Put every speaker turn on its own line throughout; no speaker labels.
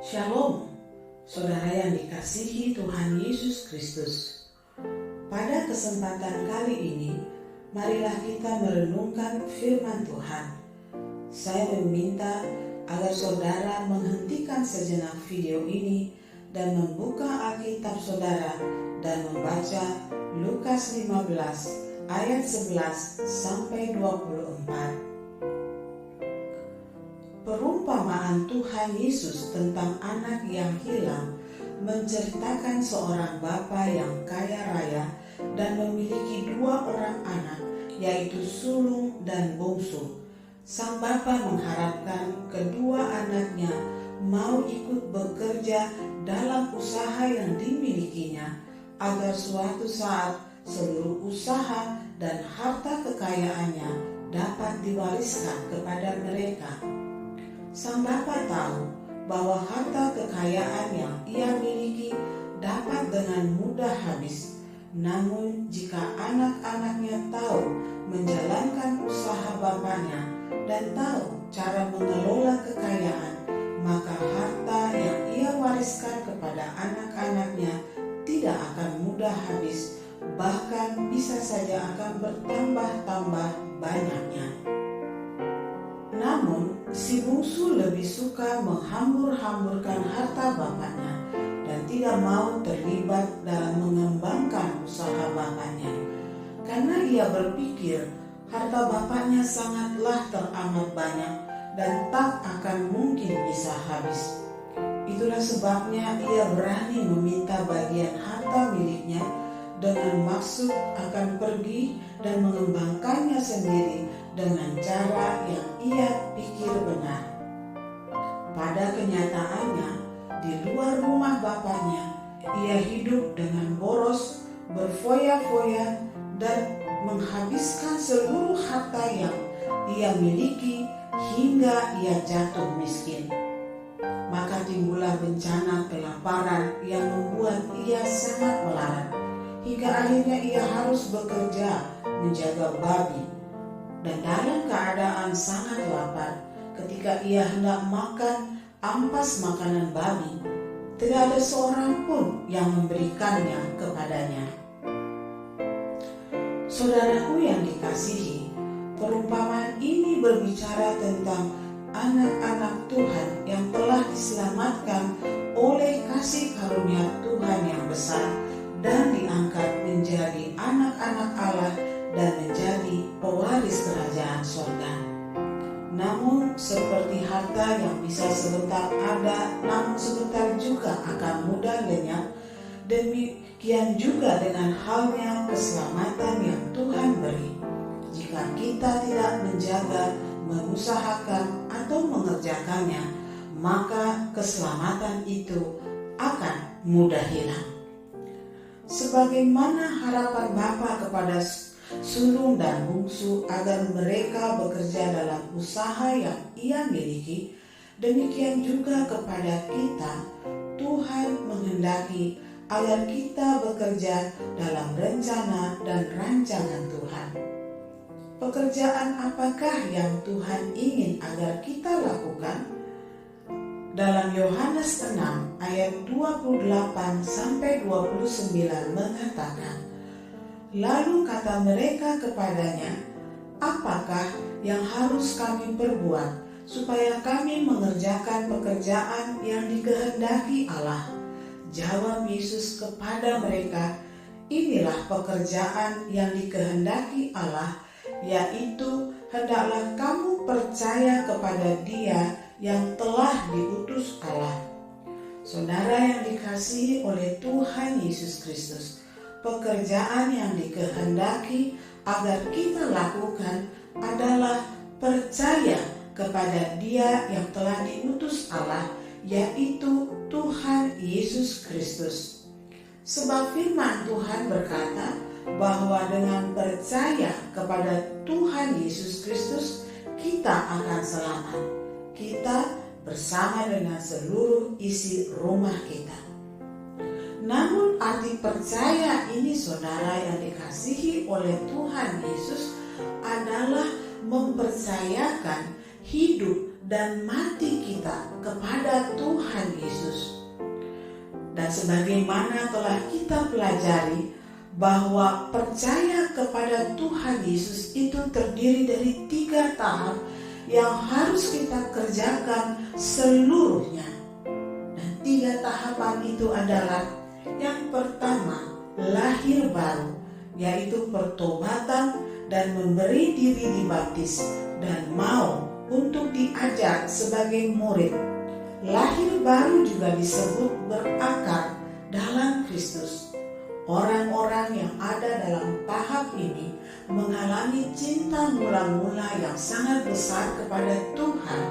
Shalom, saudara yang dikasihi Tuhan Yesus Kristus. Pada kesempatan kali ini, marilah kita merenungkan firman Tuhan. Saya meminta agar saudara menghentikan sejenak video ini dan membuka Alkitab saudara dan membaca Lukas 15 ayat 11 sampai 24. Perumpamaan Tuhan Yesus tentang anak yang hilang menceritakan seorang bapa yang kaya raya dan memiliki dua orang anak, yaitu sulung dan bungsu. Sang bapa mengharapkan kedua anaknya mau ikut bekerja dalam usaha yang dimilikinya, agar suatu saat seluruh usaha dan harta kekayaannya dapat diwariskan kepada mereka. Sang bapa tahu bahwa harta kekayaan yang ia miliki dapat dengan mudah habis. Namun jika anak-anaknya tahu menjalankan usaha bapaknya dan tahu cara mengelola kekayaan, maka harta yang ia wariskan kepada anak-anaknya tidak akan mudah habis, bahkan bisa saja akan bertambah-tambah banyaknya. Namun, si bungsu lebih suka menghambur-hamburkan harta bapaknya dan tidak mau terlibat dalam mengembangkan usaha bapaknya, karena ia berpikir harta bapaknya sangatlah teramat banyak dan tak akan mungkin bisa habis. Itulah sebabnya ia berani meminta bagian harta miliknya dengan maksud akan pergi dan mengembangkannya sendiri dengan cara yang ia pikir benar. Pada kenyataannya, di luar rumah bapaknya, ia hidup dengan boros, berfoya-foya, dan menghabiskan seluruh harta yang ia miliki hingga ia jatuh miskin. Maka timbullah bencana kelaparan yang membuat ia sangat melarat, hingga akhirnya ia harus bekerja menjaga babi. Dan dalam keadaan sangat lapar, ketika ia hendak makan ampas makanan babi, tidak ada seorang pun yang memberikannya kepadanya. Saudaraku yang dikasihi, perumpamaan ini berbicara tentang anak-anak Tuhan yang telah diselamatkan oleh kasih karunia Tuhan yang besar dan diangkat menjadi anak-anak Allah dan menjadi pewaris kerajaan surga. Namun seperti harta yang bisa sebentar ada namun sebentar juga akan mudah lenyap, demikian juga dengan halnya keselamatan yang Tuhan beri. Jika kita tidak menjaga, mengusahakan atau mengerjakannya, maka keselamatan itu akan mudah hilang. Sebagaimana harapan Bapa kepada sulung dan bungsu agar mereka bekerja dalam usaha yang ia miliki, demikian juga kepada kita. Tuhan menghendaki agar kita bekerja dalam rencana dan rancangan Tuhan. Pekerjaan apakah yang Tuhan ingin agar kita lakukan? Dalam Yohanes 6 ayat 28-29 mengatakan, lalu kata mereka kepadanya, apakah yang harus kami perbuat supaya kami mengerjakan pekerjaan yang dikehendaki Allah? Jawab Yesus kepada mereka, inilah pekerjaan yang dikehendaki Allah, yaitu hendaklah kamu percaya kepada Dia yang telah diutus Allah. Saudara yang dikasihi oleh Tuhan Yesus Kristus, pekerjaan yang dikehendaki agar kita lakukan adalah percaya kepada Dia yang telah diutus Allah, yaitu Tuhan Yesus Kristus. Sebab firman Tuhan berkata bahwa dengan percaya kepada Tuhan Yesus Kristus kita akan selamat. Kita bersama dengan seluruh isi rumah kita. Namun arti percaya ini, saudara yang dikasihi oleh Tuhan Yesus, adalah mempercayakan hidup dan mati kita kepada Tuhan Yesus Dan sebagaimana telah kita pelajari, bahwa percaya kepada Tuhan Yesus itu terdiri dari 3 tahap yang harus kita kerjakan seluruhnya. Dan 3 tahapan itu adalah: yang pertama, lahir baru, yaitu pertobatan dan memberi diri dibaptis dan mau untuk diajar sebagai murid. Lahir baru juga disebut berakar dalam Kristus. Orang-orang yang ada dalam tahap ini mengalami cinta mula-mula yang sangat besar kepada Tuhan,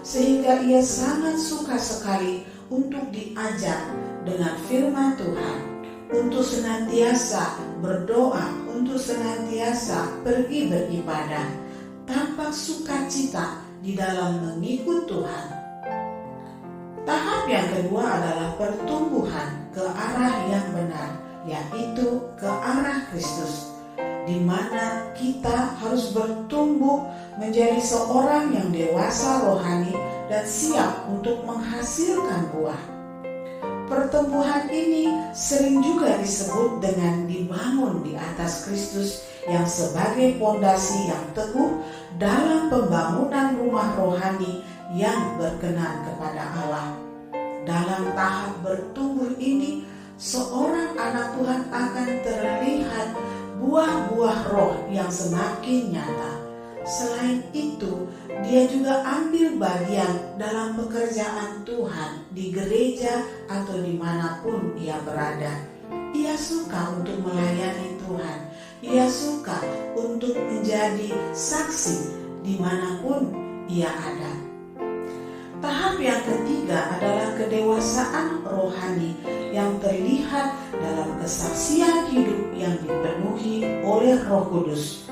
sehingga ia sangat suka sekali untuk diajar dengan firman Tuhan, untuk senantiasa berdoa, untuk senantiasa pergi beribadah, tampak sukacita di dalam mengikut Tuhan. Tahap yang kedua adalah pertumbuhan ke arah yang benar, yaitu ke arah Kristus, di mana kita harus bertumbuh menjadi seorang yang dewasa rohani dan siap untuk menghasilkan buah. Pertumbuhan ini sering juga disebut dengan dibangun di atas Kristus yang sebagai fondasi yang teguh dalam pembangunan rumah rohani yang berkenan kepada Allah. Dalam tahap bertumbuh ini, seorang anak Tuhan akan terlihat buah-buah roh yang semakin nyata. Selain itu, dia juga ambil bagian dalam pekerjaan Tuhan di gereja atau dimanapun ia berada. Ia suka untuk melayani Tuhan. Ia suka untuk menjadi saksi dimanapun ia ada. Tahap yang ketiga adalah kedewasaan rohani yang terlihat dalam kesaksian hidup yang dipenuhi oleh Roh Kudus.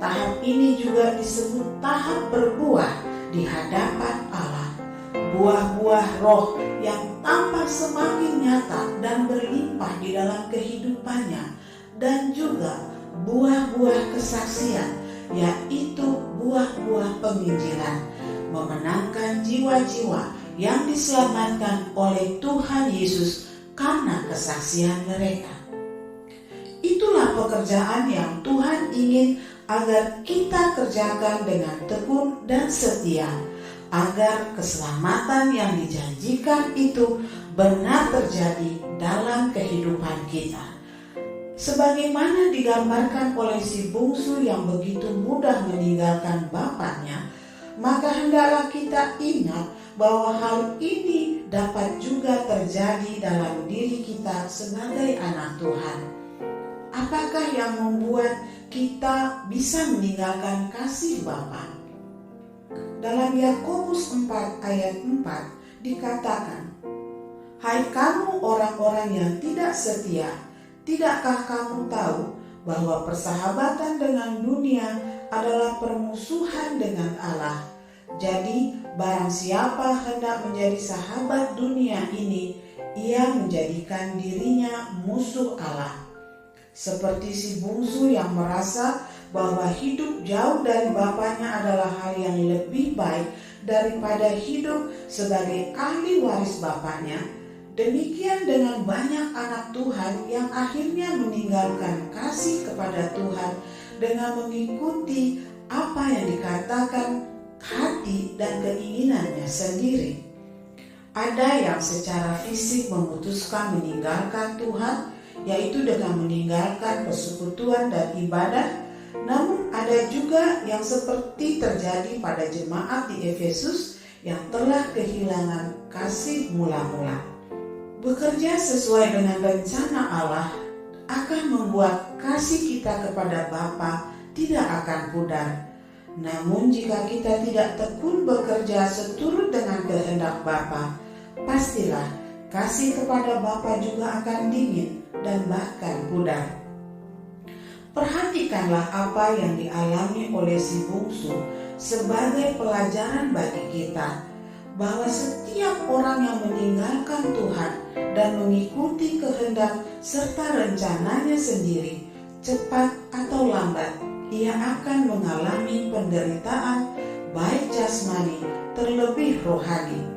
Tahap ini juga disebut tahap berbuah di hadapan Allah. Buah-buah roh yang tampak semakin nyata dan berlimpah di dalam kehidupannya, dan juga buah-buah kesaksian, yaitu buah-buah penginjilan, memenangkan jiwa-jiwa yang diselamatkan oleh Tuhan Yesus karena kesaksian mereka. Itulah pekerjaan yang Tuhan ingin agar kita kerjakan dengan tekun dan setia, agar keselamatan yang dijanjikan itu benar terjadi dalam kehidupan kita. Sebagaimana digambarkan oleh si bungsu yang begitu mudah meninggalkan bapaknya, maka hendaklah kita ingat bahwa hal ini dapat juga terjadi dalam diri kita sebagai anak Tuhan. Apakah yang membuat kita bisa meninggalkan kasih Bapa? Dalam Yakobus 4 ayat 4 dikatakan, "Hai kamu orang-orang yang tidak setia, tidakkah kamu tahu bahwa persahabatan dengan dunia adalah permusuhan dengan Allah? Jadi barang siapa hendak menjadi sahabat dunia ini, ia menjadikan dirinya musuh Allah." Seperti si bungsu yang merasa bahwa hidup jauh dari bapaknya adalah hal yang lebih baik daripada hidup sebagai ahli waris bapaknya, demikian dengan banyak anak Tuhan yang akhirnya meninggalkan kasih kepada Tuhan dengan mengikuti apa yang dikatakan hati dan keinginannya sendiri. Ada yang secara fisik memutuskan meninggalkan Tuhan, yaitu dengan meninggalkan persekutuan dan ibadah. Namun ada juga yang seperti terjadi pada jemaat di Efesus yang telah kehilangan kasih mula-mula. Bekerja sesuai dengan rencana Allah akan membuat kasih kita kepada Bapa tidak akan pudar. Namun jika kita tidak tekun bekerja seturut dengan kehendak Bapa, pastilah kasih kepada Bapa juga akan dingin dan bahkan pudar. Perhatikanlah apa yang dialami oleh si bungsu sebagai pelajaran bagi kita, bahwa setiap orang yang meninggalkan Tuhan dan mengikuti kehendak serta rencananya sendiri, cepat atau lambat ia akan mengalami penderitaan baik jasmani terlebih rohani.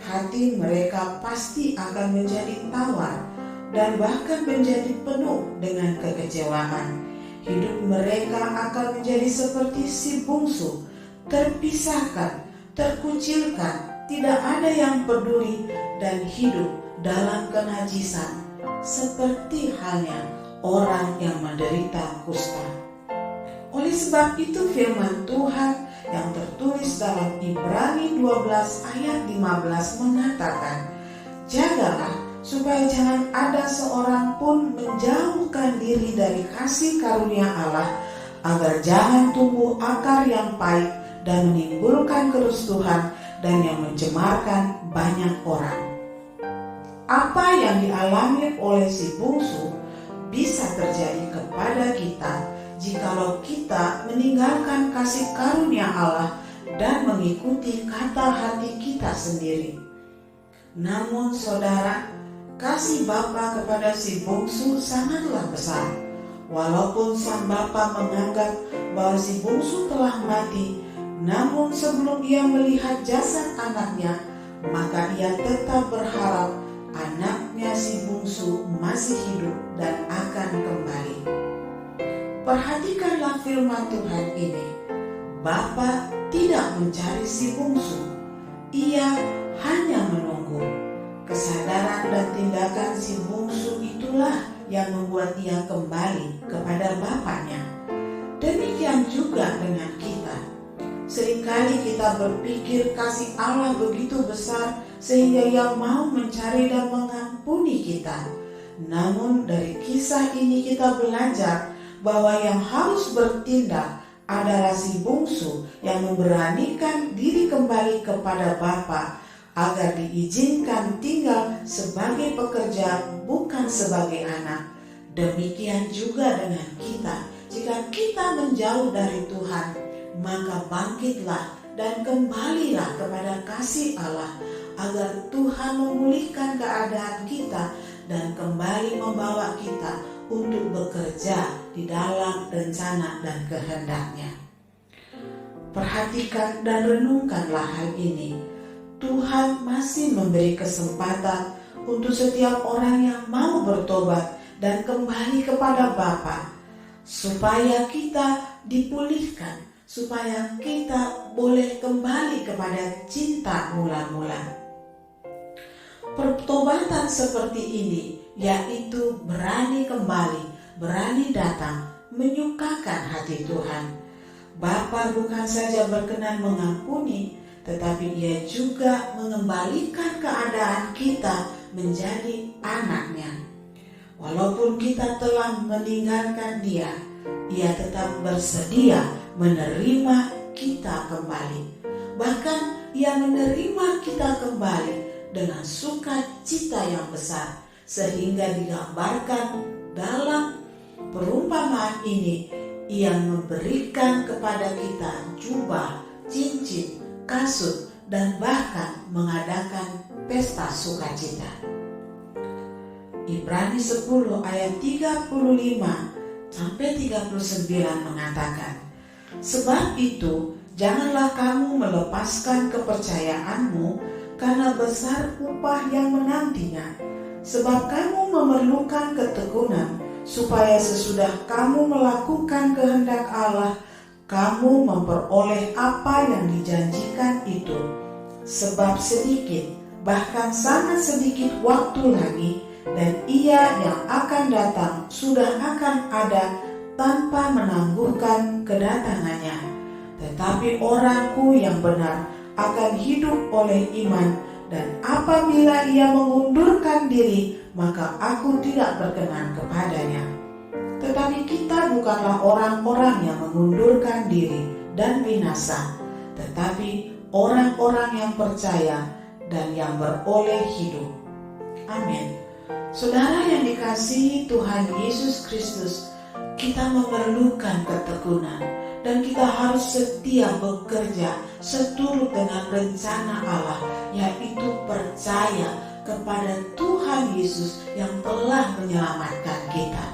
hati mereka pasti akan menjadi tawar dan bahkan menjadi penuh dengan kekecewaan. Hidup mereka akan menjadi seperti si bungsu, terpisahkan, terkucilkan, tidak ada yang peduli dan hidup dalam kenajisan, seperti halnya orang yang menderita kusta. Oleh sebab itu firman Tuhan yang tertulis dalam Ibrani 12 ayat 15 mengatakan, "Jagalah supaya jangan ada seorang pun menjauhkan diri dari kasih karunia Allah, agar jangan tumbuh akar yang pahit dan menimbulkan kerusuhan dan yang mencemarkan banyak orang." Apa yang dialami oleh si bungsu bisa terjadi kepada kita jikalau kita meninggalkan kasih karunia Allah dan mengikuti kata hati kita sendiri. Namun saudara, kasih Bapa kepada si bungsu sangatlah besar. Walaupun sang Bapa menganggap bahwa si bungsu telah mati, namun sebelum ia melihat jasad anaknya, maka ia tetap berharap anaknya si bungsu masih hidup dan akan kembali. Perhatikanlah firman Tuhan ini. Bapa tidak mencari si bungsu. Ia hanya menunggu. Kesadaran dan tindakan si bungsu itulah yang membuat ia kembali kepada bapaknya. Demikian juga dengan kita. Seringkali kita berpikir kasih Allah begitu besar sehingga ia mau mencari dan mengampuni kita. Namun dari kisah ini kita belajar bahwa yang harus bertindak adalah si bungsu yang memberanikan diri kembali kepada Bapa agar diizinkan tinggal sebagai pekerja bukan sebagai anak. Demikian juga dengan kita. Jika kita menjauh dari Tuhan, maka bangkitlah dan kembalilah kepada kasih Allah agar Tuhan memulihkan keadaan kita dan kembali membawa kita untuk bekerja di dalam rencana dan kehendak-Nya. Perhatikan dan renungkanlah hal ini. Tuhan masih memberi kesempatan untuk setiap orang yang mau bertobat dan kembali kepada Bapa, supaya kita dipulihkan, supaya kita boleh kembali kepada cinta mula-mula. Pertobatan seperti ini yaitu berani kembali, berani datang, menyukakan hati Tuhan. Bapa bukan saja berkenan mengampuni, tetapi Ia juga mengembalikan keadaan kita menjadi anak-Nya. Walaupun kita telah meninggalkan Dia, Ia tetap bersedia menerima kita kembali. Bahkan Ia menerima kita kembali dengan sukacita yang besar, sehingga digambarkan dalam perumpamaan ini, Ia memberikan kepada kita jubah, cincin, kasut, dan bahkan mengadakan pesta sukacita. Ibrani 10 ayat 35 sampai 39 mengatakan, "Sebab itu janganlah kamu melepaskan kepercayaanmu, karena besar upah yang menantinya. Sebab kamu memerlukan ketekunan, supaya sesudah kamu melakukan kehendak Allah, kamu memperoleh apa yang dijanjikan itu. Sebab sedikit, bahkan sangat sedikit waktu lagi, dan Ia yang akan datang sudah akan ada tanpa menangguhkan kedatangannya. Tetapi orangku yang benar akan hidup oleh iman, dan apabila ia mengundurkan diri, maka aku tidak berkenan kepadanya." Tetapi kita bukanlah orang-orang yang mengundurkan diri dan binasa, tetapi orang-orang yang percaya dan yang beroleh hidup. Amin. Saudara yang dikasihi Tuhan Yesus Kristus, kita memerlukan ketekunan dan kita harus setia bekerja seturut dengan rencana Allah, yaitu percaya kepada Tuhan Yesus yang telah menyelamatkan kita.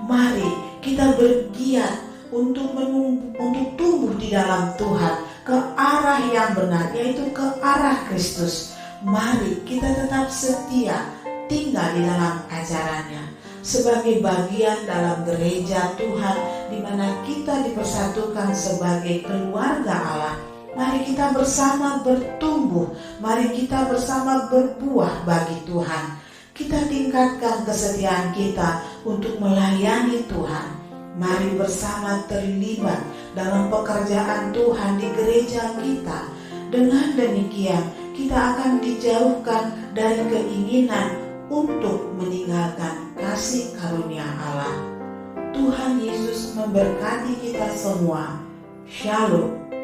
Mari kita bergiat untuk tumbuh di dalam Tuhan ke arah yang benar, yaitu ke arah Kristus. Mari kita tetap setia tinggal di dalam ajarannya sebagai bagian dalam gereja Tuhan, di mana kita dipersatukan sebagai keluarga Allah. Mari kita bersama bertumbuh, mari kita bersama berbuah bagi Tuhan. Kita tingkatkan kesetiaan kita untuk melayani Tuhan. Mari bersama terlibat dalam pekerjaan Tuhan di gereja kita. Dengan demikian, kita akan dijauhkan dari keinginan untuk meninggalkan kasih karunia Allah. Tuhan Yesus memberkati kita semua. Shalom.